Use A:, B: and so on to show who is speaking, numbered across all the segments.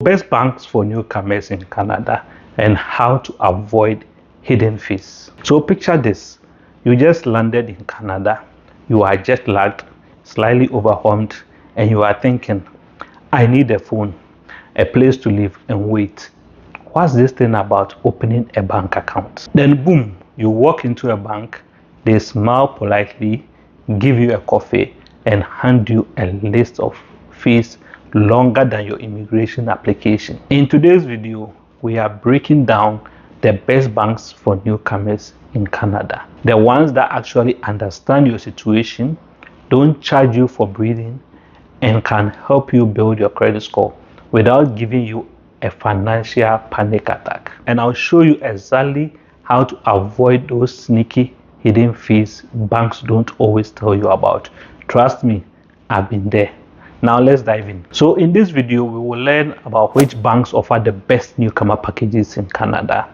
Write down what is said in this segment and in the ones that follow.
A: best banks for newcomers in Canada and how to avoid hidden fees. So picture this: you just landed in Canada, you are jet lagged, slightly overwhelmed, and you are thinking, I need a phone, a place to live, and wait. What's this thing about opening a bank account? Then boom, you walk into a bank, they smile politely, give you a coffee, and hand you a list of fees longer than your immigration application. In today's video, we are breaking down the best banks for newcomers in Canada. The ones that actually understand your situation, don't charge you for breathing, and can help you build your credit score without giving you a financial panic attack. And I'll show you exactly how to avoid those sneaky hidden fees banks don't always tell you about. Trust me, I've been there. Now let's dive in. So in this video, we will learn about which banks offer the best newcomer packages in Canada,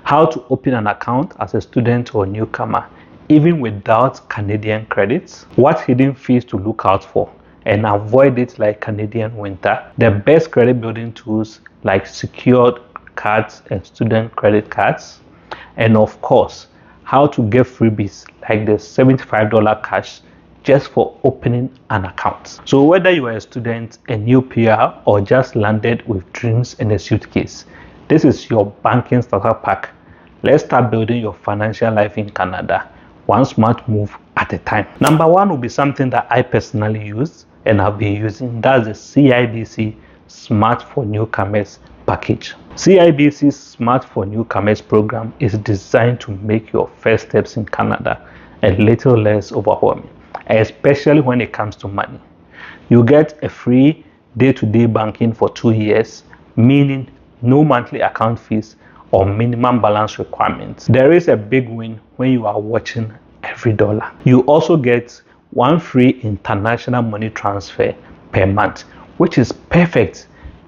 A: how to open an account as a student or newcomer even without Canadian credits, what hidden fees to look out for and avoid it like Canadian winter, the best credit building tools like secured cards and student credit cards, and of course, how to get freebies like the $75 cash just for opening an account. So whether you are a student, a new PR, or just landed with dreams in a suitcase, this is your banking starter pack. Let's start building your financial life in Canada, one smart move at a time. Number one will be something that I personally use and have been using. That's the CIBC Smart for Newcomers package. CIBC's Smart for Newcomers program is designed to make your first steps in Canada a little less overwhelming, especially when it comes to money. You get a free day-to-day banking for 2 years, meaning no monthly account fees or minimum balance requirements. There is a big win when you are watching every dollar. You also get one free international money transfer per month, which is perfect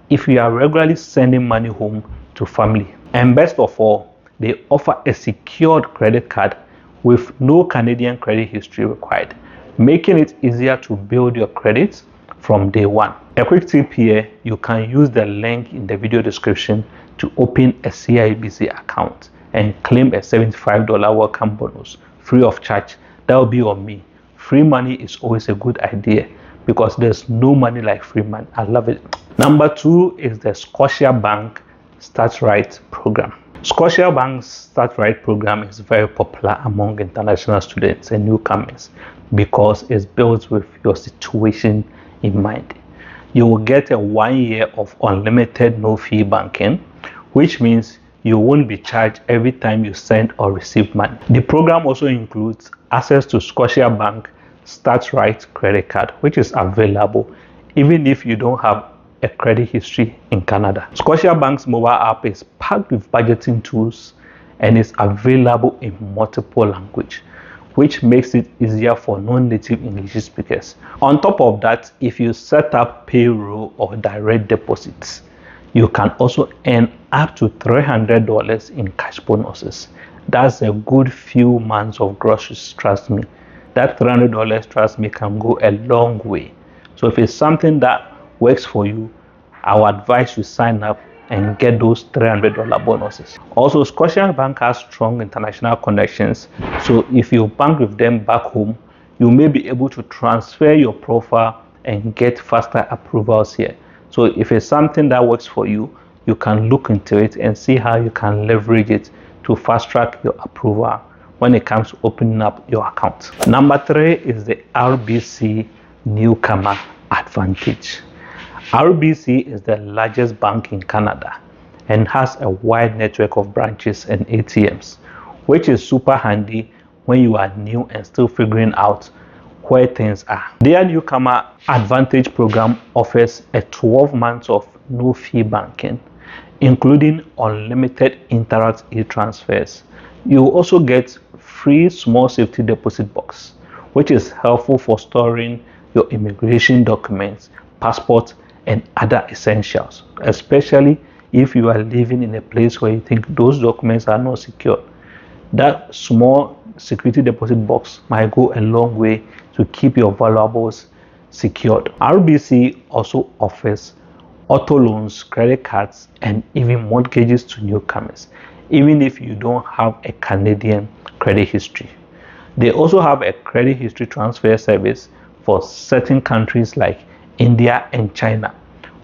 A: if you are regularly sending money home to family. And best of all, they offer a secured credit card with no Canadian credit history required, making it easier to build your credit from day one. A quick tip here: you can use the link in the video description to open a CIBC account and claim a $75 welcome bonus free of charge. That will be on me. Free money is always a good idea because there's no money like free money. I love it. Number two is the Scotiabank StartRight program. Scotiabank's StartRight program is very popular among international students and newcomers because it's built with your situation in mind. You will get a 1 year of unlimited no-fee banking, which means you won't be charged every time you send or receive money. The program also includes access to Scotiabank StartRight credit card, which is available even if you don't have a credit history in Canada. Scotiabank's mobile app is packed with budgeting tools and is available in multiple languages, which makes it easier for non-native English speakers. On top of that, if you set up payroll or direct deposits, you can also earn up to $300 in cash bonuses. That's a good few months of groceries, trust me. That $300, trust me, can go a long way. So if it's something that works for you, I would advise you sign up and get those $300 bonuses. Also, Scotiabank has strong international connections, so if you bank with them back home, you may be able to transfer your profile and get faster approvals here. So if it's something that works for you, you can look into it and see how you can leverage it to fast track your approval when it comes to opening up your account. Number three is the RBC Newcomer Advantage. RBC is the largest bank in Canada and has a wide network of branches and ATMs, which is super handy when you are new and still figuring out where things are. Their Newcomer Advantage program offers a 12 months of no-fee banking, including unlimited Interact e-transfers. You also get free small safety deposit box, which is helpful for storing your immigration documents, passport, and other essentials, especially if you are living in a place where you think those documents are not secure. That small security deposit box might go a long way to keep your valuables secured. RBC also offers auto loans, credit cards, and even mortgages to newcomers, even if you don't have a Canadian credit history. They also have a credit history transfer service for certain countries like India and China,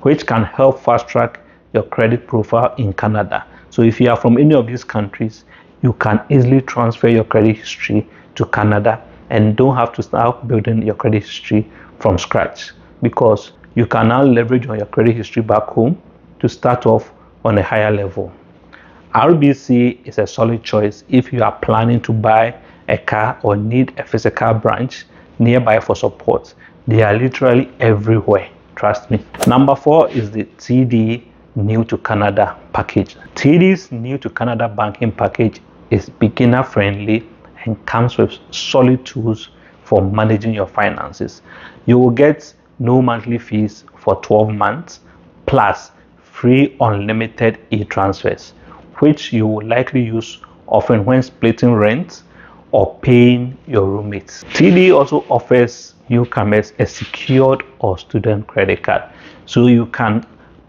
A: which can help fast track your credit profile in Canada. So if you are from any of these countries, you can easily transfer your credit history to Canada and don't have to start building your credit history from scratch, because you can now leverage on your credit history back home to start off on a higher level. RBC is a solid choice if you are planning to buy a car or need a physical branch nearby for support. They are literally everywhere, trust me. Number 4 is the TD New to Canada package. TD's New to Canada banking package is beginner friendly and comes with solid tools for managing your finances. You will get no monthly fees for 12 months plus free unlimited e-transfers, which you will likely use often when splitting rent or paying your roommates. TD also offers newcomers a secured or student credit card, so you can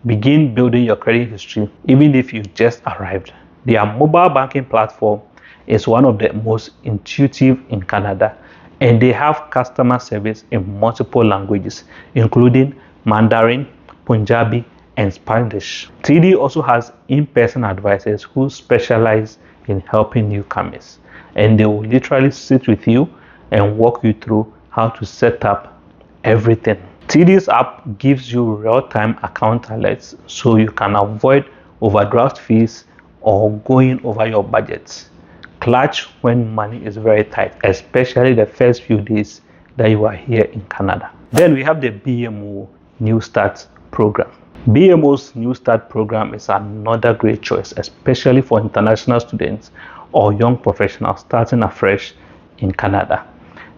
A: begin building your credit history even if you just arrived. Their mobile banking platform is one of the most intuitive in Canada, and they have customer service in multiple languages, including Mandarin, Punjabi, and Spanish. TD also has in-person advisors who specialize in helping newcomers, and they will literally sit with you and walk you through how to set up everything. TD's app gives you real-time account alerts so you can avoid overdraft fees or going over your budgets. Clutch when money is very tight, especially the first few days that you are here in Canada. Then we have the BMO NewStart Program. BMO's NewStart Program is another great choice, especially for international students or young professionals starting afresh in Canada.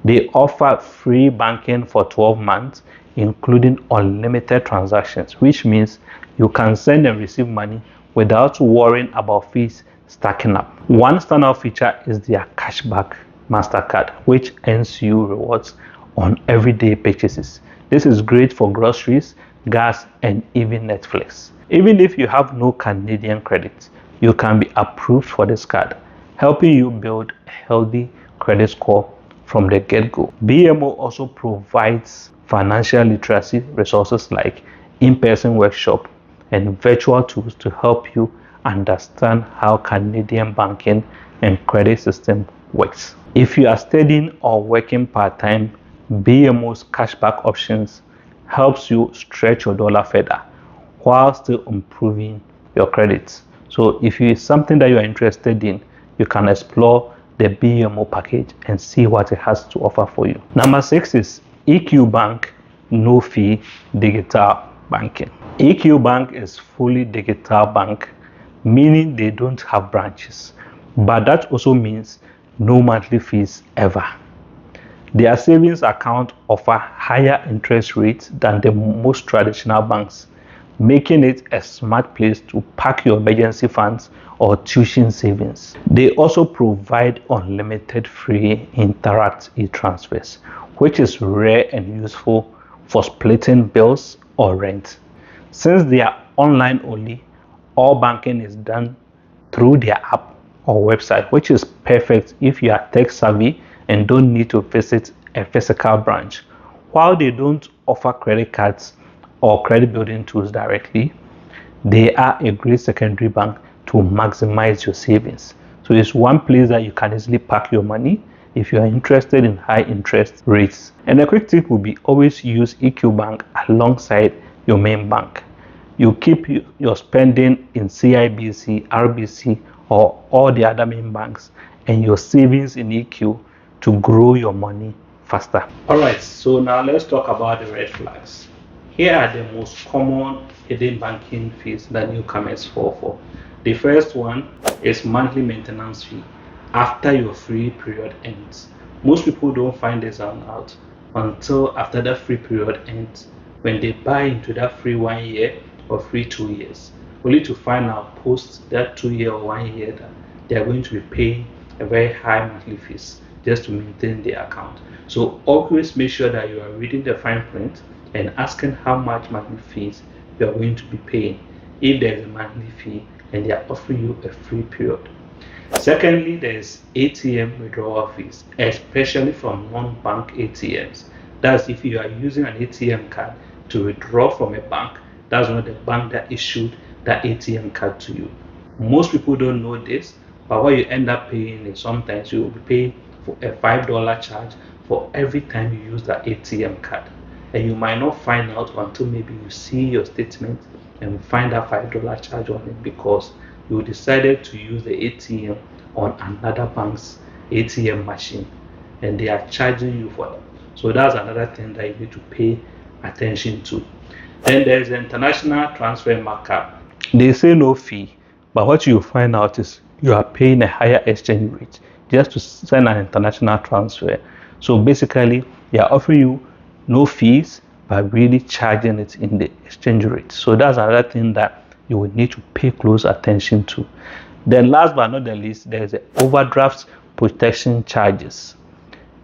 A: They offer free banking for 12 months, including unlimited transactions, which means you can send and receive money without worrying about fees stacking up. One standout feature is their cashback MasterCard, which earns you rewards on everyday purchases. This is great for groceries, gas, and even Netflix. Even if you have no Canadian credit, you can be approved for this card, helping you build a healthy credit score from the get-go. BMO also provides financial literacy resources like in-person workshop and virtual tools to help you understand how Canadian banking and credit system works. If you are studying or working part-time, BMO's cashback options helps you stretch your dollar further while still improving your credits. So if it is something that you are interested in, you can explore the BMO package and see what it has to offer for you. Number 6 is EQ Bank No Fee Digital Banking. EQ Bank is fully digital bank, meaning they don't have branches, but that also means no monthly fees ever. Their savings account offer higher interest rates than the most traditional banks, making it a smart place to park your emergency funds or tuition savings. They also provide unlimited free Interact e-transfers, which is rare and useful for splitting bills or rent. Since they are online only, all banking is done through their app or website, which is perfect if you are tech savvy and don't need to visit a physical branch. While they don't offer credit cards or credit building tools directly, they are a great secondary bank to maximize your savings. So it's one place that you can easily park your money if you are interested in high interest rates. And a quick tip would be always use EQ Bank alongside your main bank. You keep your spending in CIBC, RBC, or all the other main banks, and your savings in EQ to grow your money faster. Alright, so now let's talk about the red flags. Here are the most common hidden banking fees that newcomers fall for. The first one is monthly maintenance fee after your free period ends. Most people don't find this out until after that free period ends, when they buy into that free 1 year or free 2 years, only to find out post that 2 year or 1 year that they are going to be paying a very high monthly fees just to maintain their account. So always make sure that you are reading the fine print and asking how much monthly fees you are going to be paying if there is a monthly fee and they are offering you a free period. Secondly, there's ATM withdrawal fees, especially from non-bank ATMs. That's if you are using an ATM card to withdraw from a bank, that's not the bank that issued that ATM card to you. Most people don't know this, but what you end up paying is sometimes you will be paying for a $5 charge for every time you use that ATM card. And you might not find out until maybe you see your statement and find that $5 charge on it because you decided to use the ATM on another bank's ATM machine and they are charging you for that. So that's another thing that you need to pay attention to. Then there's the international transfer markup. They say no fee, but what you find out is you are paying a higher exchange rate just to send an international transfer. So basically, they are offering you no fees, but really charging it in the exchange rate. So that's another thing that you will need to pay close attention to. Then last but not the least, there is the overdraft protection charges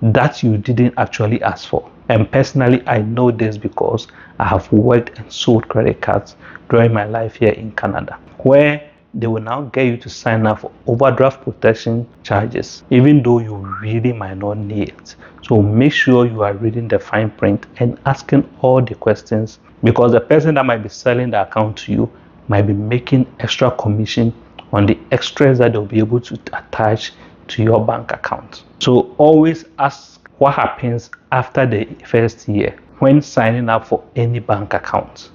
A: that you didn't actually ask for. And personally, I know this because I have worked and sold credit cards during my life here in Canada, where they will now get you to sign up for overdraft protection charges, even though you really might not need it. So make sure you are reading the fine print and asking all the questions, because the person that might be selling the account to you might be making extra commission on the extras that they'll be able to attach to your bank account. So always ask what happens after the first year when signing up for any bank account.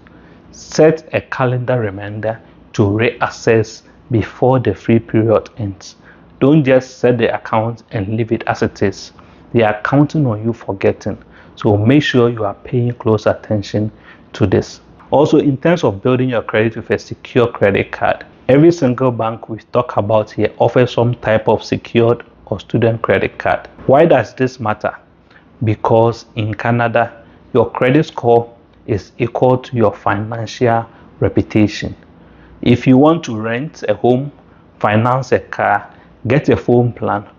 A: Set a calendar reminder to reassess before the free period ends. Don't just set the account and leave it as it is. They are counting on you forgetting. So make sure you are paying close attention to this. Also, in terms of building your credit with a secure credit card, every single bank we talk about here offers some type of secured or student credit card. Why does this matter? Because in Canada, your credit score is equal to your financial reputation. If you want to rent a home, finance a car, get a phone plan,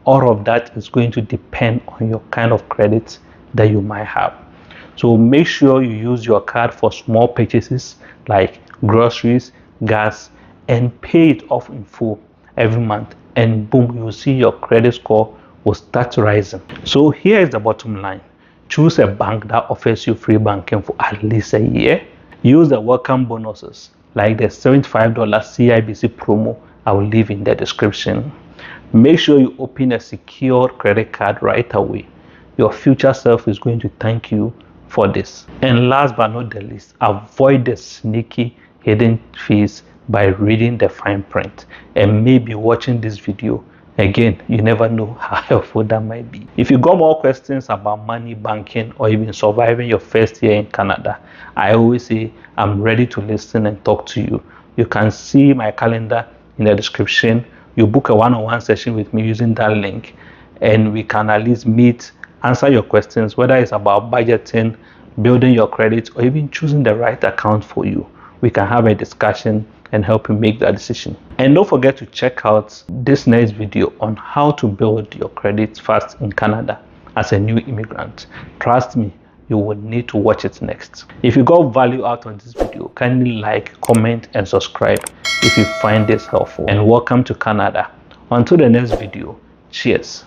A: all of that is going to depend on your kind of credit that you might have. So make sure you use your card for small purchases like groceries, gas, and pay it off in full every month, and boom, you'll see your credit score will start rising. So here is the bottom line. Choose a bank that offers you free banking for at least a year. Use the welcome bonuses like the $75 CIBC promo I will leave in the description. Make sure you open a secure credit card right away. Your future self is going to thank you for this. And last but not the least, avoid the sneaky hidden fees by reading the fine print and maybe watching this video again. You never know how helpful that might be. If you got more questions about money, banking, or even surviving your first year in Canada, I always say I'm ready to listen and talk to you. You can see my calendar in the description. You book a one-on-one session with me using that link, and we can at least meet, answer your questions, whether it's about budgeting, building your credit, or even choosing the right account for you. We can have a discussion and help you make that decision. And don't forget to check out this next video on how to build your credit fast in Canada as a new immigrant. Trust me, you will need to watch it next. If you got value out of this video, kindly like, comment, and subscribe if you find this helpful. And welcome to Canada. Until the next video, cheers.